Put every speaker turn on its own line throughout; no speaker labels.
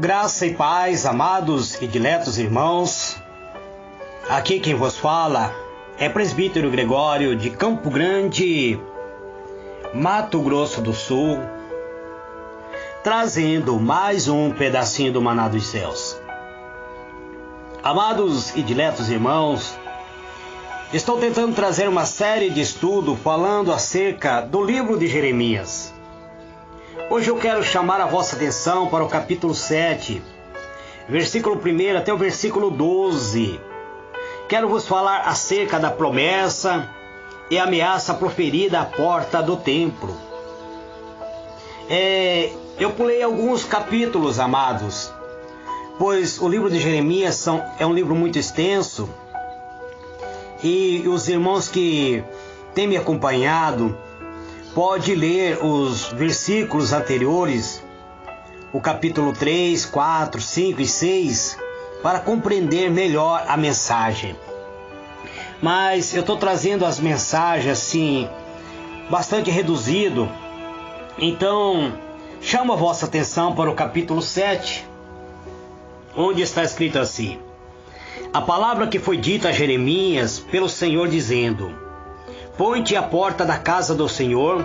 Graça e paz, amados e diletos irmãos. Aqui quem vos fala é presbítero Gregório de Campo Grande, Mato Grosso do Sul, trazendo mais um pedacinho do maná dos céus. Amados e diletos irmãos, estou tentando trazer uma série de estudo falando acerca do livro de Jeremias. Hoje eu quero chamar a vossa atenção para o capítulo 7, versículo 1 até o versículo 12. Quero vos falar acerca da promessa e ameaça proferida à porta do templo. Eu pulei alguns capítulos, amados, pois o livro de Jeremias é um livro muito extenso e os irmãos que têm me acompanhado pode ler os versículos anteriores, o capítulo 3, 4, 5 e 6, para compreender melhor a mensagem. Mas eu estou trazendo as mensagens assim, bastante reduzido. Então, chamo a vossa atenção para o capítulo 7, onde está escrito assim: a palavra que foi dita a Jeremias pelo Senhor dizendo: põe-te à porta da casa do Senhor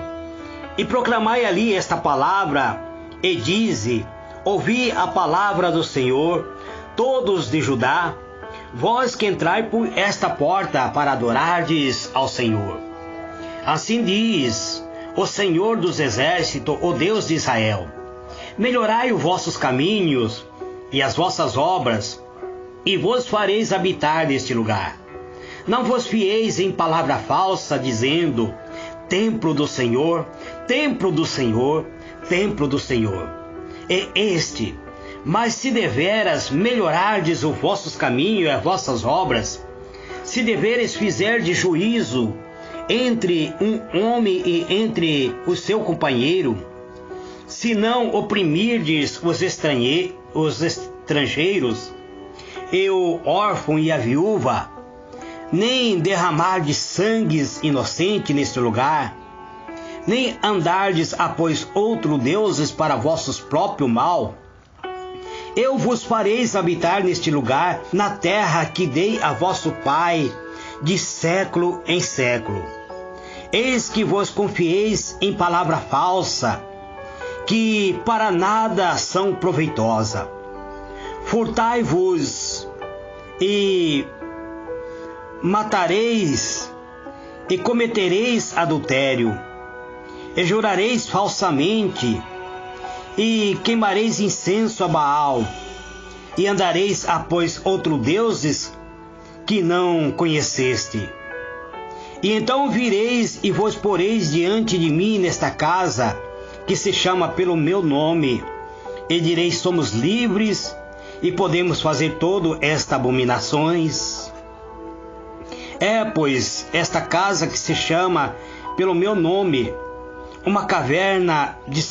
e proclamai ali esta palavra e dize: ouvi a palavra do Senhor, todos de Judá, vós que entrai por esta porta para adorardes ao Senhor. Assim diz o Senhor dos exércitos, o Deus de Israel: melhorai os vossos caminhos e as vossas obras, e vos fareis habitar neste lugar. Não vos fieis em palavra falsa, dizendo: templo do Senhor, templo do Senhor, templo do Senhor. É este. Mas se deveras melhorardes os vossos caminhos e as vossas obras, se deveres fizerdes juízo entre um homem e entre o seu companheiro, se não oprimirdes os estrangeiros, e o órfão e a viúva, nem derramardes sangues inocente neste lugar, nem andardes após outros deuses para vossos próprio mal, eu vos fareis habitar neste lugar, na terra que dei a vosso pai, de século em século. Eis que vos confieis em palavra falsa, que para nada são proveitosa. Furtai-vos e matareis, e cometereis adultério, e jurareis falsamente, e queimareis incenso a Baal, e andareis após outros deuses que não conheceste. E então vireis e vos poreis diante de mim nesta casa, que se chama pelo meu nome, e direis: somos livres e podemos fazer todo estas abominações. Pois, esta casa que se chama pelo meu nome, uma caverna de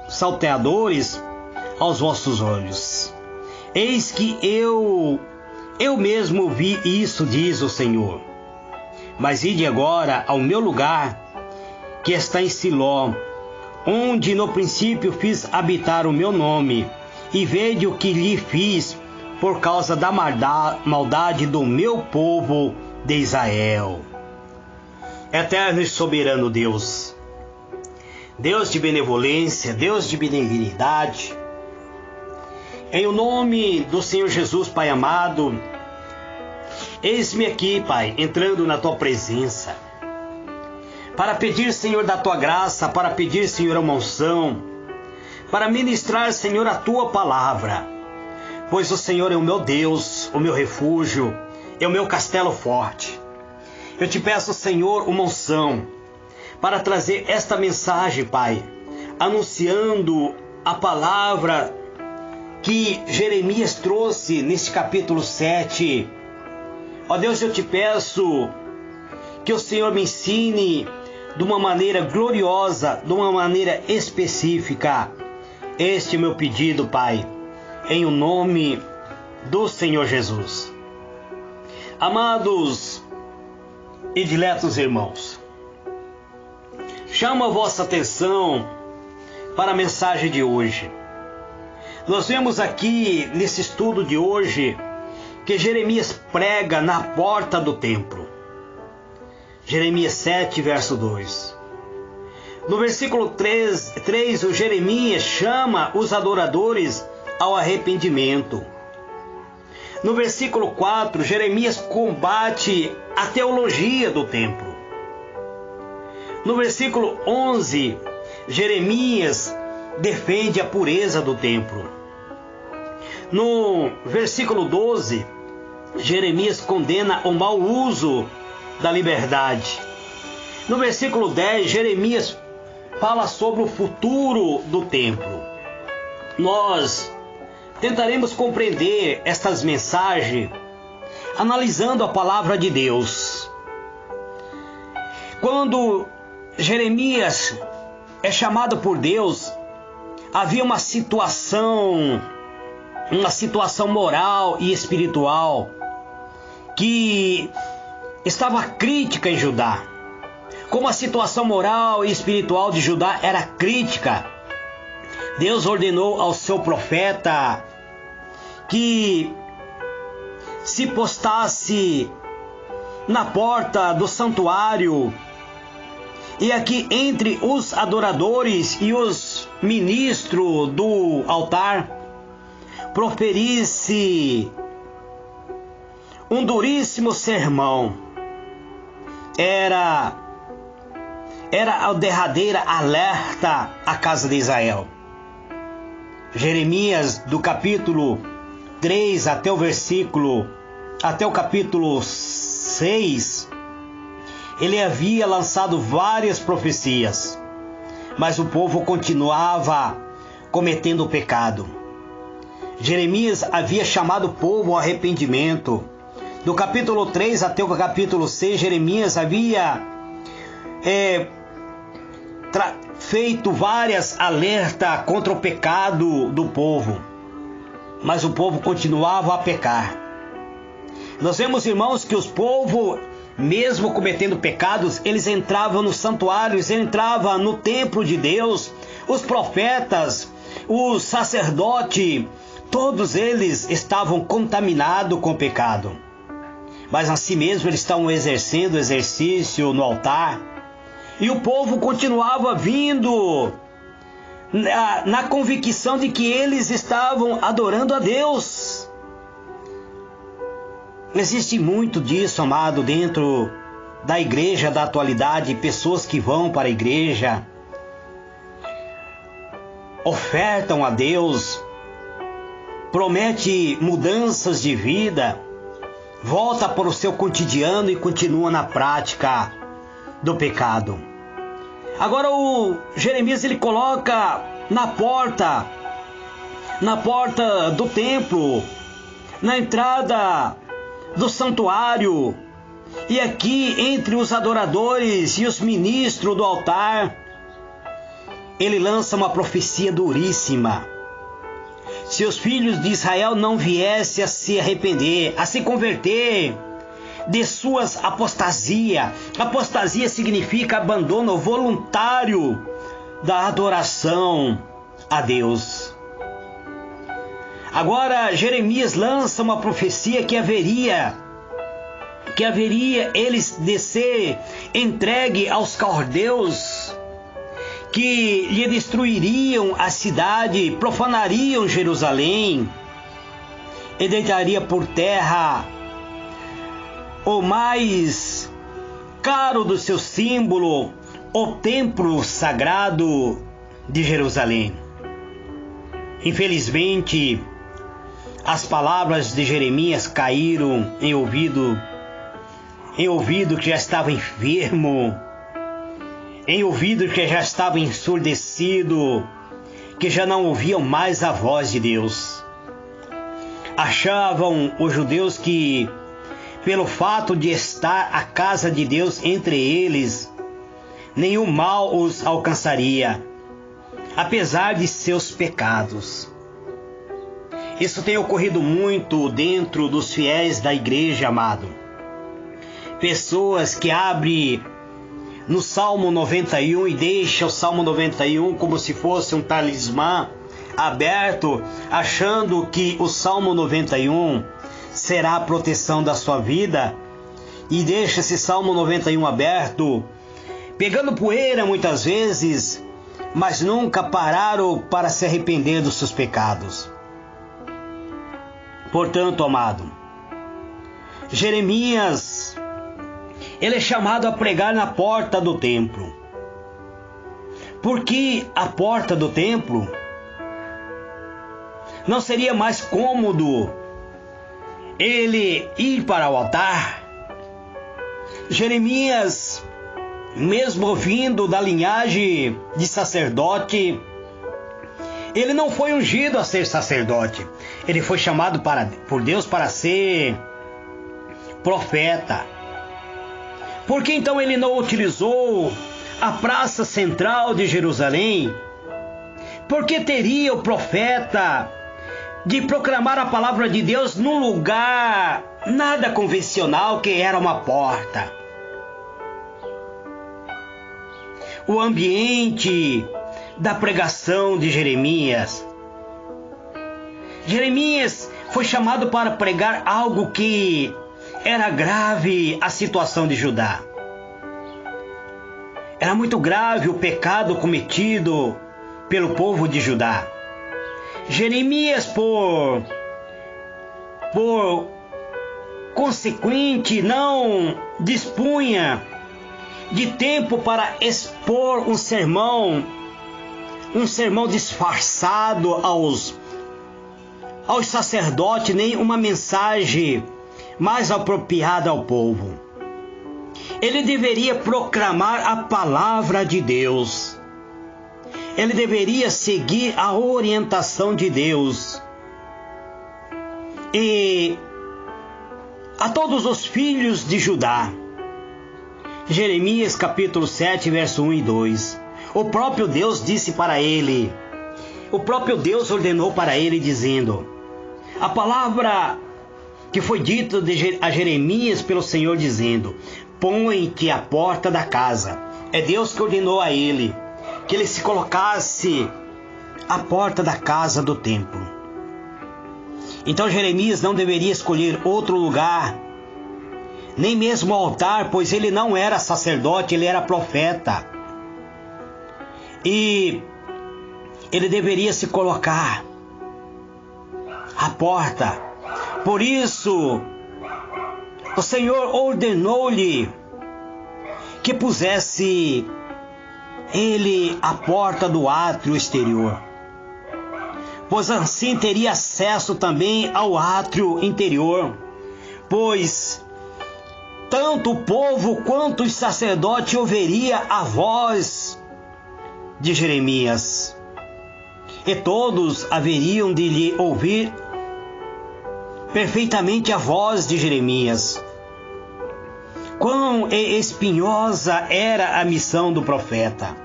salteadores aos vossos olhos. Eis que eu mesmo vi isso, diz o Senhor. Mas ide agora ao meu lugar, que está em Siló, onde no princípio fiz habitar o meu nome, e vede o que lhe fiz por causa da maldade do meu povo de Israel. Eterno e soberano Deus, Deus de benevolência, Deus de benignidade, em o nome do Senhor Jesus, Pai amado, eis-me aqui, Pai, entrando na Tua presença, para pedir, Senhor, da Tua graça, para pedir, Senhor, a unção, para ministrar, Senhor, a Tua palavra, pois o Senhor é o meu Deus, o meu refúgio, é o meu castelo forte. Eu te peço, Senhor, uma unção para trazer esta mensagem, Pai, anunciando a palavra que Jeremias trouxe neste capítulo 7. Ó Deus, eu te peço que o Senhor me ensine de uma maneira gloriosa, de uma maneira específica. Este é o meu pedido, Pai, em o nome do Senhor Jesus. Amados e diletos irmãos, chamo a vossa atenção para a mensagem de hoje. Nós vemos aqui nesse estudo de hoje que Jeremias prega na porta do templo. Jeremias 7, verso 2. No versículo 3, o Jeremias chama os adoradores ao arrependimento. No versículo 4, Jeremias combate a teologia do templo. No versículo 11, Jeremias defende a pureza do templo. No versículo 12, Jeremias condena o mau uso da liberdade. No versículo 10, Jeremias fala sobre o futuro do templo. Nós tentaremos compreender estas mensagens analisando a palavra de Deus. Quando Jeremias é chamado por Deus, havia uma situação moral e espiritual que estava crítica em Judá. Como a situação moral e espiritual de Judá era crítica, Deus ordenou ao seu profeta que se postasse na porta do santuário e aqui entre os adoradores e os ministros do altar proferisse um duríssimo sermão. Era a derradeira alerta à casa de Israel. Jeremias, do capítulo 3 até o capítulo 6, ele havia lançado várias profecias, mas o povo continuava cometendo o pecado. Jeremias havia chamado o povo ao arrependimento. Do capítulo 3 até o capítulo 6, Jeremias havia feito várias alertas contra o pecado do povo, mas o povo continuava a pecar. Nós vemos, irmãos, que os povos, mesmo cometendo pecados, eles entravam nos santuários, entravam no templo de Deus. Os profetas, os sacerdotes, todos eles estavam contaminados com o pecado. Mas assim mesmo eles estavam exercendo exercício no altar. E o povo continuava vindo na convicção de que eles estavam adorando a Deus. Existe muito disso, amado, dentro da igreja da atualidade. Pessoas que vão para a igreja, ofertam a Deus, promete mudanças de vida, volta para o seu cotidiano e continua na prática do pecado. Agora o Jeremias, ele coloca na porta do templo, na entrada do santuário, e aqui entre os adoradores e os ministros do altar, ele lança uma profecia duríssima. Se os filhos de Israel não viessem a se arrepender, a se converter de suas apostasia. Apostasia significa abandono voluntário da adoração a Deus. Agora Jeremias lança uma profecia que haveria eles de ser entregue aos caldeus, que lhe destruiriam a cidade, profanariam Jerusalém e deitaria por terra o mais caro do seu símbolo, o templo sagrado de Jerusalém. Infelizmente, as palavras de Jeremias caíram em ouvido que já estava enfermo, em ouvido que já estava ensurdecido, que já não ouviam mais a voz de Deus. Achavam os judeus que, pelo fato de estar a casa de Deus entre eles, nenhum mal os alcançaria, apesar de seus pecados. Isso tem ocorrido muito dentro dos fiéis da igreja, amado. Pessoas que abrem no Salmo 91 e deixam o Salmo 91 como se fosse um talismã, aberto, achando que o Salmo 91 será a proteção da sua vida, e deixa esse Salmo 91 aberto, pegando poeira muitas vezes, mas nunca pararam para se arrepender dos seus pecados. Portanto, amado, Jeremias, ele é chamado a pregar na porta do templo. Porque a porta do templo não seria mais cômodo ele ir para o altar? Jeremias, mesmo vindo da linhagem de sacerdote, ele não foi ungido a ser sacerdote. Ele foi chamado por Deus para ser profeta. Por que então ele não utilizou a praça central de Jerusalém? Por que teria o profeta de proclamar a palavra de Deus num lugar nada convencional, que era uma porta? O ambiente da pregação de Jeremias. Jeremias foi chamado para pregar algo que era grave, a situação de Judá. Era muito grave o pecado cometido pelo povo de Judá. Jeremias, por consequente, não dispunha de tempo para expor um sermão disfarçado aos sacerdotes, nem uma mensagem mais apropriada ao povo. Ele deveria proclamar a palavra de Deus. Ele deveria seguir a orientação de Deus. E a todos os filhos de Judá. Jeremias capítulo 7, verso 1 e 2. O próprio Deus disse para ele, o próprio Deus ordenou para ele, dizendo, a palavra que foi dita a Jeremias pelo Senhor, dizendo, põe-te à porta da casa. É Deus que ordenou a ele que ele se colocasse à porta da casa do templo. Então Jeremias não deveria escolher outro lugar, nem mesmo o altar, pois ele não era sacerdote, ele era profeta. E ele deveria se colocar à porta. Por isso, o Senhor ordenou-lhe que pusesse ele à porta do átrio exterior, pois assim teria acesso também ao átrio interior, pois tanto o povo quanto os sacerdotes ouviria a voz de Jeremias, e todos haveriam de lhe ouvir perfeitamente a voz de Jeremias. Quão espinhosa era a missão do profeta!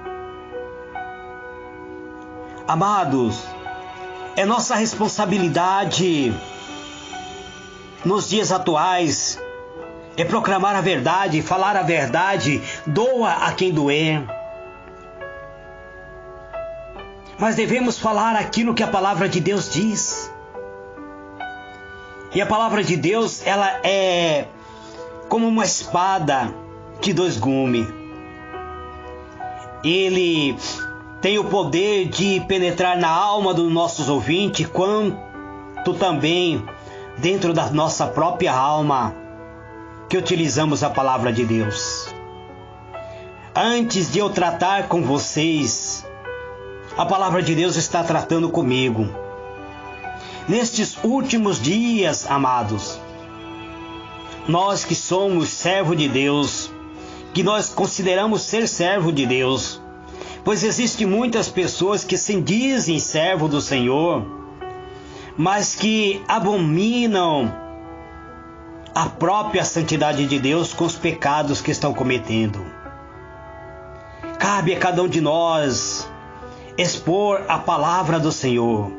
Amados, é nossa responsabilidade nos dias atuais é proclamar a verdade, falar a verdade, doa a quem doer. Mas devemos falar aquilo que a palavra de Deus diz. E a palavra de Deus, ela é como uma espada de dois gumes. Ele tem o poder de penetrar na alma dos nossos ouvintes, quanto também dentro da nossa própria alma, que utilizamos a palavra de Deus. Antes de eu tratar com vocês, a palavra de Deus está tratando comigo. Nestes últimos dias, amados, nós que somos servo de Deus, que nós consideramos ser servo de Deus, pois existem muitas pessoas que se dizem servo do Senhor, mas que abominam a própria santidade de Deus com os pecados que estão cometendo. Cabe a cada um de nós expor a palavra do Senhor,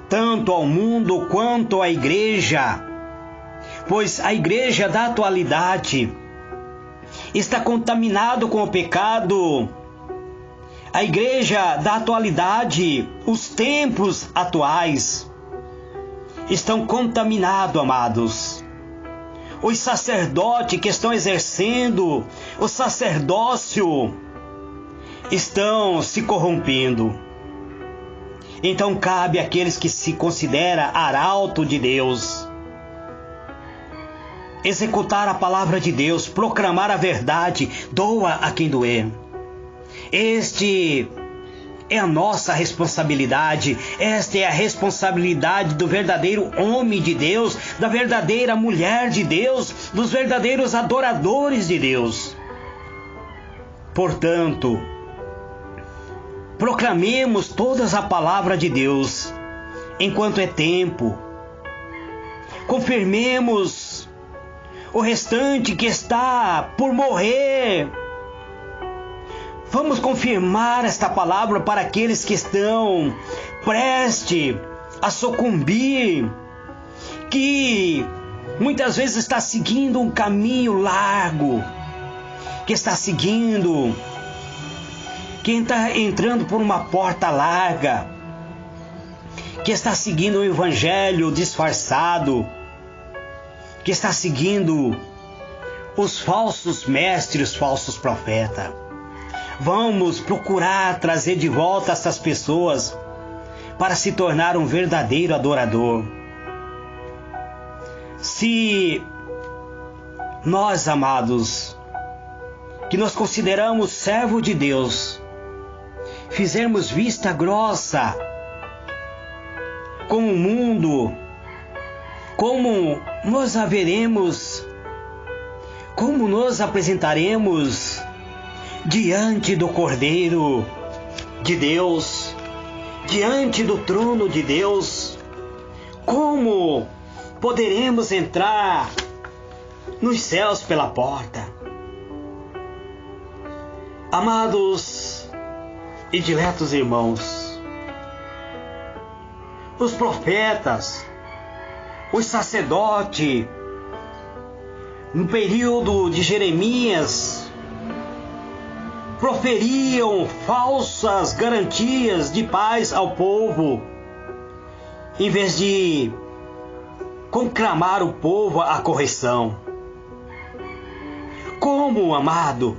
tanto ao mundo quanto à igreja, pois a igreja da atualidade está contaminado com o pecado. A igreja da atualidade, os tempos atuais, estão contaminados, amados. Os sacerdotes que estão exercendo o sacerdócio estão se corrompendo. Então cabe àqueles que se consideram arauto de Deus executar a palavra de Deus, proclamar a verdade, doa a quem doer. Este é a nossa responsabilidade, esta é a responsabilidade do verdadeiro homem de Deus, da verdadeira mulher de Deus, dos verdadeiros adoradores de Deus. Portanto, proclamemos todas a palavra de Deus, enquanto é tempo. Confirmemos o restante que está por morrer. Vamos confirmar esta palavra para aqueles que estão prestes a sucumbir, que muitas vezes está seguindo um caminho largo, que está seguindo, que está entrando por uma porta larga, que está seguindo um evangelho disfarçado, que está seguindo os falsos mestres, os falsos profetas. Vamos procurar trazer de volta essas pessoas para se tornar um verdadeiro adorador. Se nós, amados, que nos consideramos servo de Deus, fizermos vista grossa com o mundo, como nós haveremos, como nos apresentaremos diante do Cordeiro de Deus, diante do trono de Deus? Como poderemos entrar nos céus pela porta? Amados e diletos irmãos, os profetas, os sacerdotes, no período de Jeremias, proferiam falsas garantias de paz ao povo, em vez de conclamar o povo à correção. Como, amado,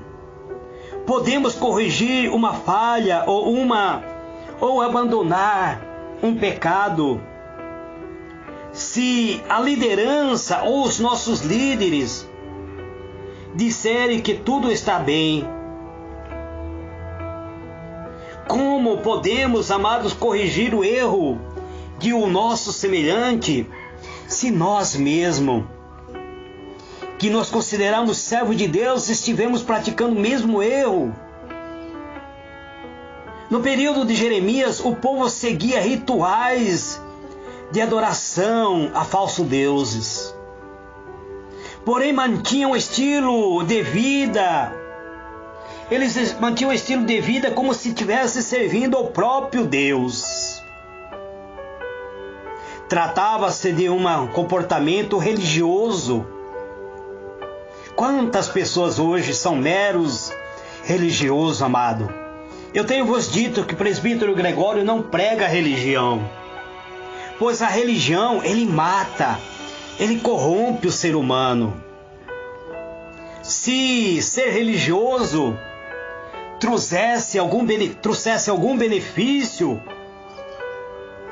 podemos corrigir uma falha ou abandonar um pecado se a liderança ou os nossos líderes disserem que tudo está bem? Como podemos, amados, corrigir o erro de o nosso semelhante se nós mesmos, que nos consideramos servos de Deus, estivemos praticando o mesmo erro? No período de Jeremias, o povo seguia rituais de adoração a falsos deuses, porém mantinham um estilo de vida. Eles mantinham um estilo de vida como se estivesse servindo ao próprio Deus. Tratava-se de um comportamento religioso. Quantas pessoas hoje são meros religiosos, amado? Eu tenho vos dito que o presbítero Gregório não prega religião, pois a religião, ele mata, ele corrompe o ser humano. Se ser religioso trouxesse algum benefício,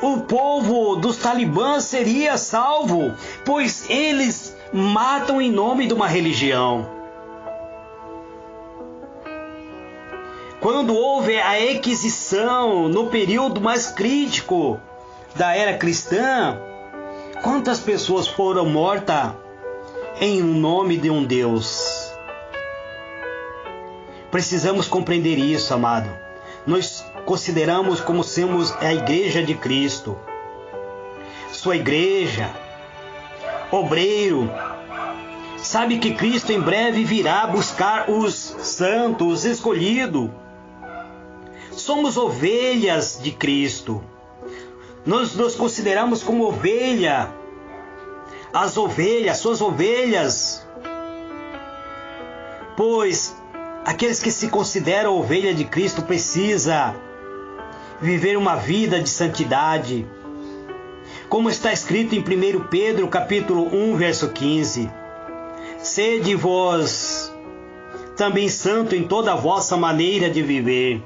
o povo dos talibãs seria salvo, pois eles matam em nome de uma religião. Quando houve a Inquisição, no período mais crítico da era cristã, quantas pessoas foram mortas em nome de um Deus? Precisamos compreender isso, amado. Nós consideramos como somos a igreja de Cristo, sua igreja, obreiro. Sabe que Cristo em breve virá buscar os santos, os escolhidos. Somos ovelhas de Cristo. Nós nos consideramos como ovelha. As ovelhas, suas ovelhas. Pois aqueles que se consideram ovelha de Cristo precisa viver uma vida de santidade. Como está escrito em 1 Pedro, capítulo 1, verso 15. Sede vós também santo em toda a vossa maneira de viver.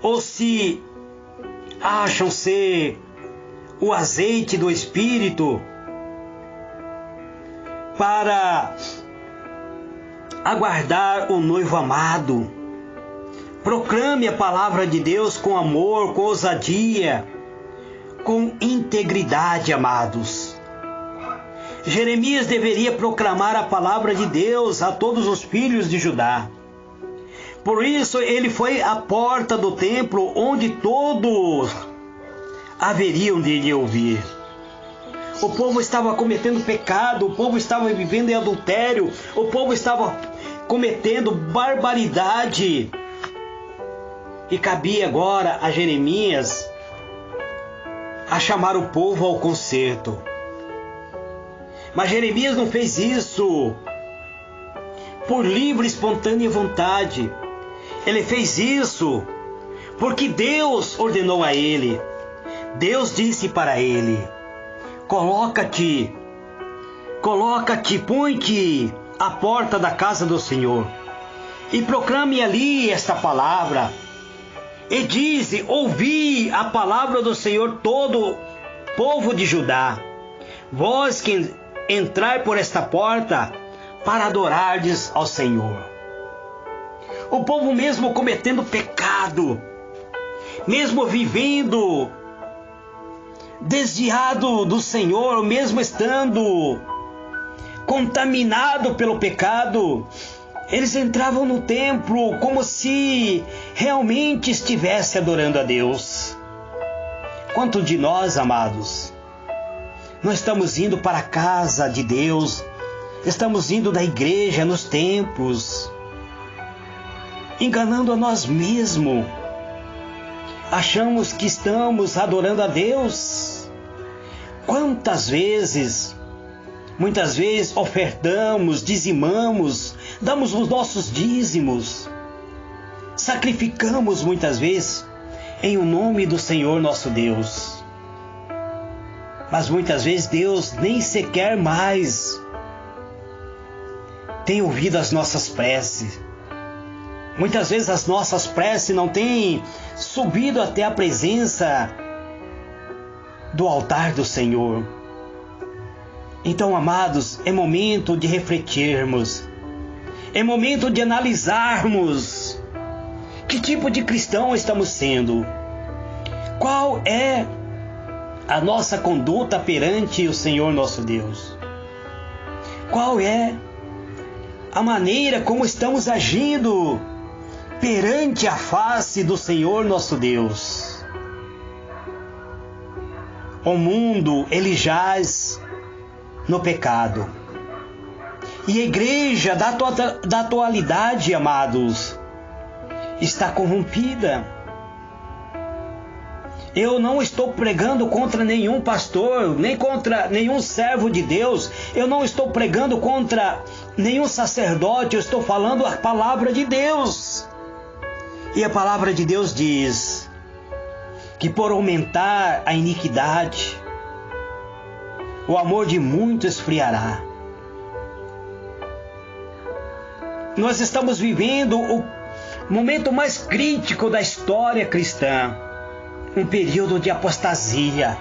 Ou se acham ser o azeite do Espírito para aguardar o noivo amado. Proclame a palavra de Deus com amor, com ousadia, com integridade, amados. Jeremias deveria proclamar a palavra de Deus a todos os filhos de Judá. Por isso ele foi à porta do templo, onde todos haveriam de lhe ouvir. O povo estava cometendo pecado, o povo estava vivendo em adultério, o povo estava cometendo barbaridade. E cabia agora a Jeremias a chamar o povo ao conserto. Mas Jeremias não fez isso por livre e espontânea vontade. Ele fez isso porque Deus ordenou a ele. Deus disse para ele: Coloca-te, põe-te à porta da casa do Senhor e proclame ali esta palavra. E dize: ouvi a palavra do Senhor, todo povo de Judá, vós que entrai por esta porta para adorardes ao Senhor. O povo, mesmo cometendo pecado, mesmo vivendo desviado do Senhor, mesmo estando contaminado pelo pecado, eles entravam no templo como se realmente estivesse adorando a Deus. Quanto de nós, amados, nós estamos indo para a casa de Deus, estamos indo da igreja, nos templos, enganando a nós mesmos. Achamos que estamos adorando a Deus. Quantas vezes, muitas vezes ofertamos, dizimamos, damos os nossos dízimos, sacrificamos muitas vezes em o nome do Senhor nosso Deus. Mas muitas vezes Deus nem sequer mais tem ouvido as nossas preces. Muitas vezes as nossas preces não têm subido até a presença do altar do Senhor. Então, amados, é momento de refletirmos, é momento de analisarmos que tipo de cristão estamos sendo, qual é a nossa conduta perante o Senhor nosso Deus, qual é a maneira como estamos agindo perante a face do Senhor nosso Deus. O mundo, ele jaz no pecado. E a igreja da atualidade, amados, está corrompida. Eu não estou pregando contra nenhum pastor, nem contra nenhum servo de Deus. Eu não estou pregando contra nenhum sacerdote. Eu estou falando a palavra de Deus. E a palavra de Deus diz que por aumentar a iniquidade, o amor de muitos esfriará. Nós estamos vivendo o momento mais crítico da história cristã, um período de apostasia.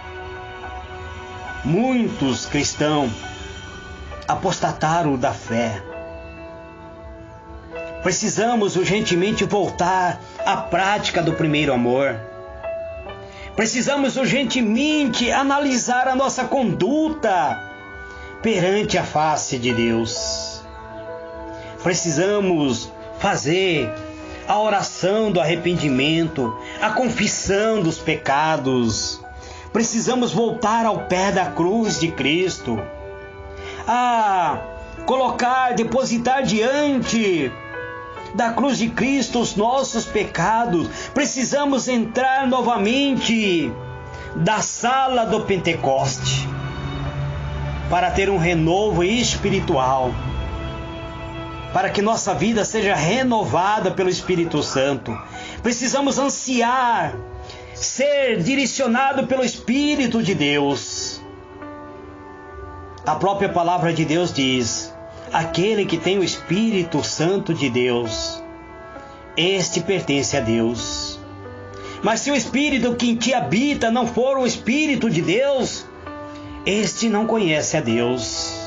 Muitos cristãos apostataram da fé. Precisamos urgentemente voltar à prática do primeiro amor. Precisamos urgentemente analisar a nossa conduta perante a face de Deus. Precisamos fazer a oração do arrependimento, a confissão dos pecados. Precisamos voltar ao pé da cruz de Cristo, a depositar diante da cruz de Cristo os nossos pecados. Precisamos entrar novamente da sala do Pentecoste para ter um renovo espiritual. para que nossa vida seja renovada pelo Espírito Santo. Precisamos ansiar ser direcionado pelo Espírito de Deus. A própria palavra de Deus diz: aquele que tem o Espírito Santo de Deus, este pertence a Deus. Mas se o Espírito que em ti habita não for o Espírito de Deus, este não conhece a Deus.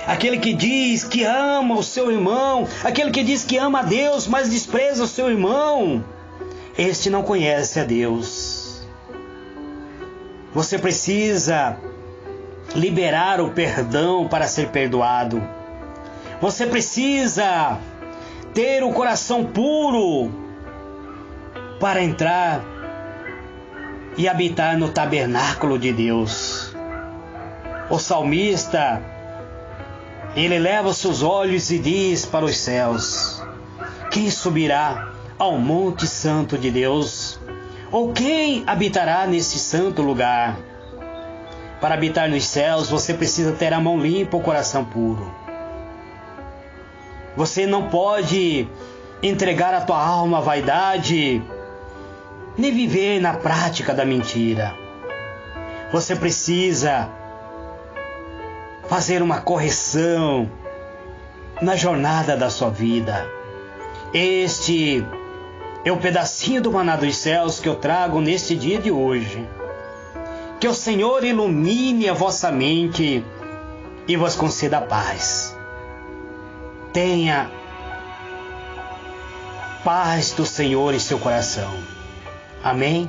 Aquele que diz que ama o seu irmão, aquele que diz que ama a Deus, mas despreza o seu irmão, este não conhece a Deus. Você precisa liberar o perdão para ser perdoado. Você precisa ter o coração puro para entrar e habitar no tabernáculo de Deus. O salmista, ele leva os seus olhos e diz para os céus: quem subirá ao monte santo de Deus? Ou quem habitará nesse santo lugar? Para habitar nos céus, você precisa ter a mão limpa, o coração puro. Você não pode entregar a tua alma à vaidade, nem viver na prática da mentira. Você precisa fazer uma correção na jornada da sua vida. Este é o pedacinho do maná dos céus que eu trago neste dia de hoje. Que o Senhor ilumine a vossa mente e vos conceda paz. Tenha paz do Senhor em seu coração. Amém?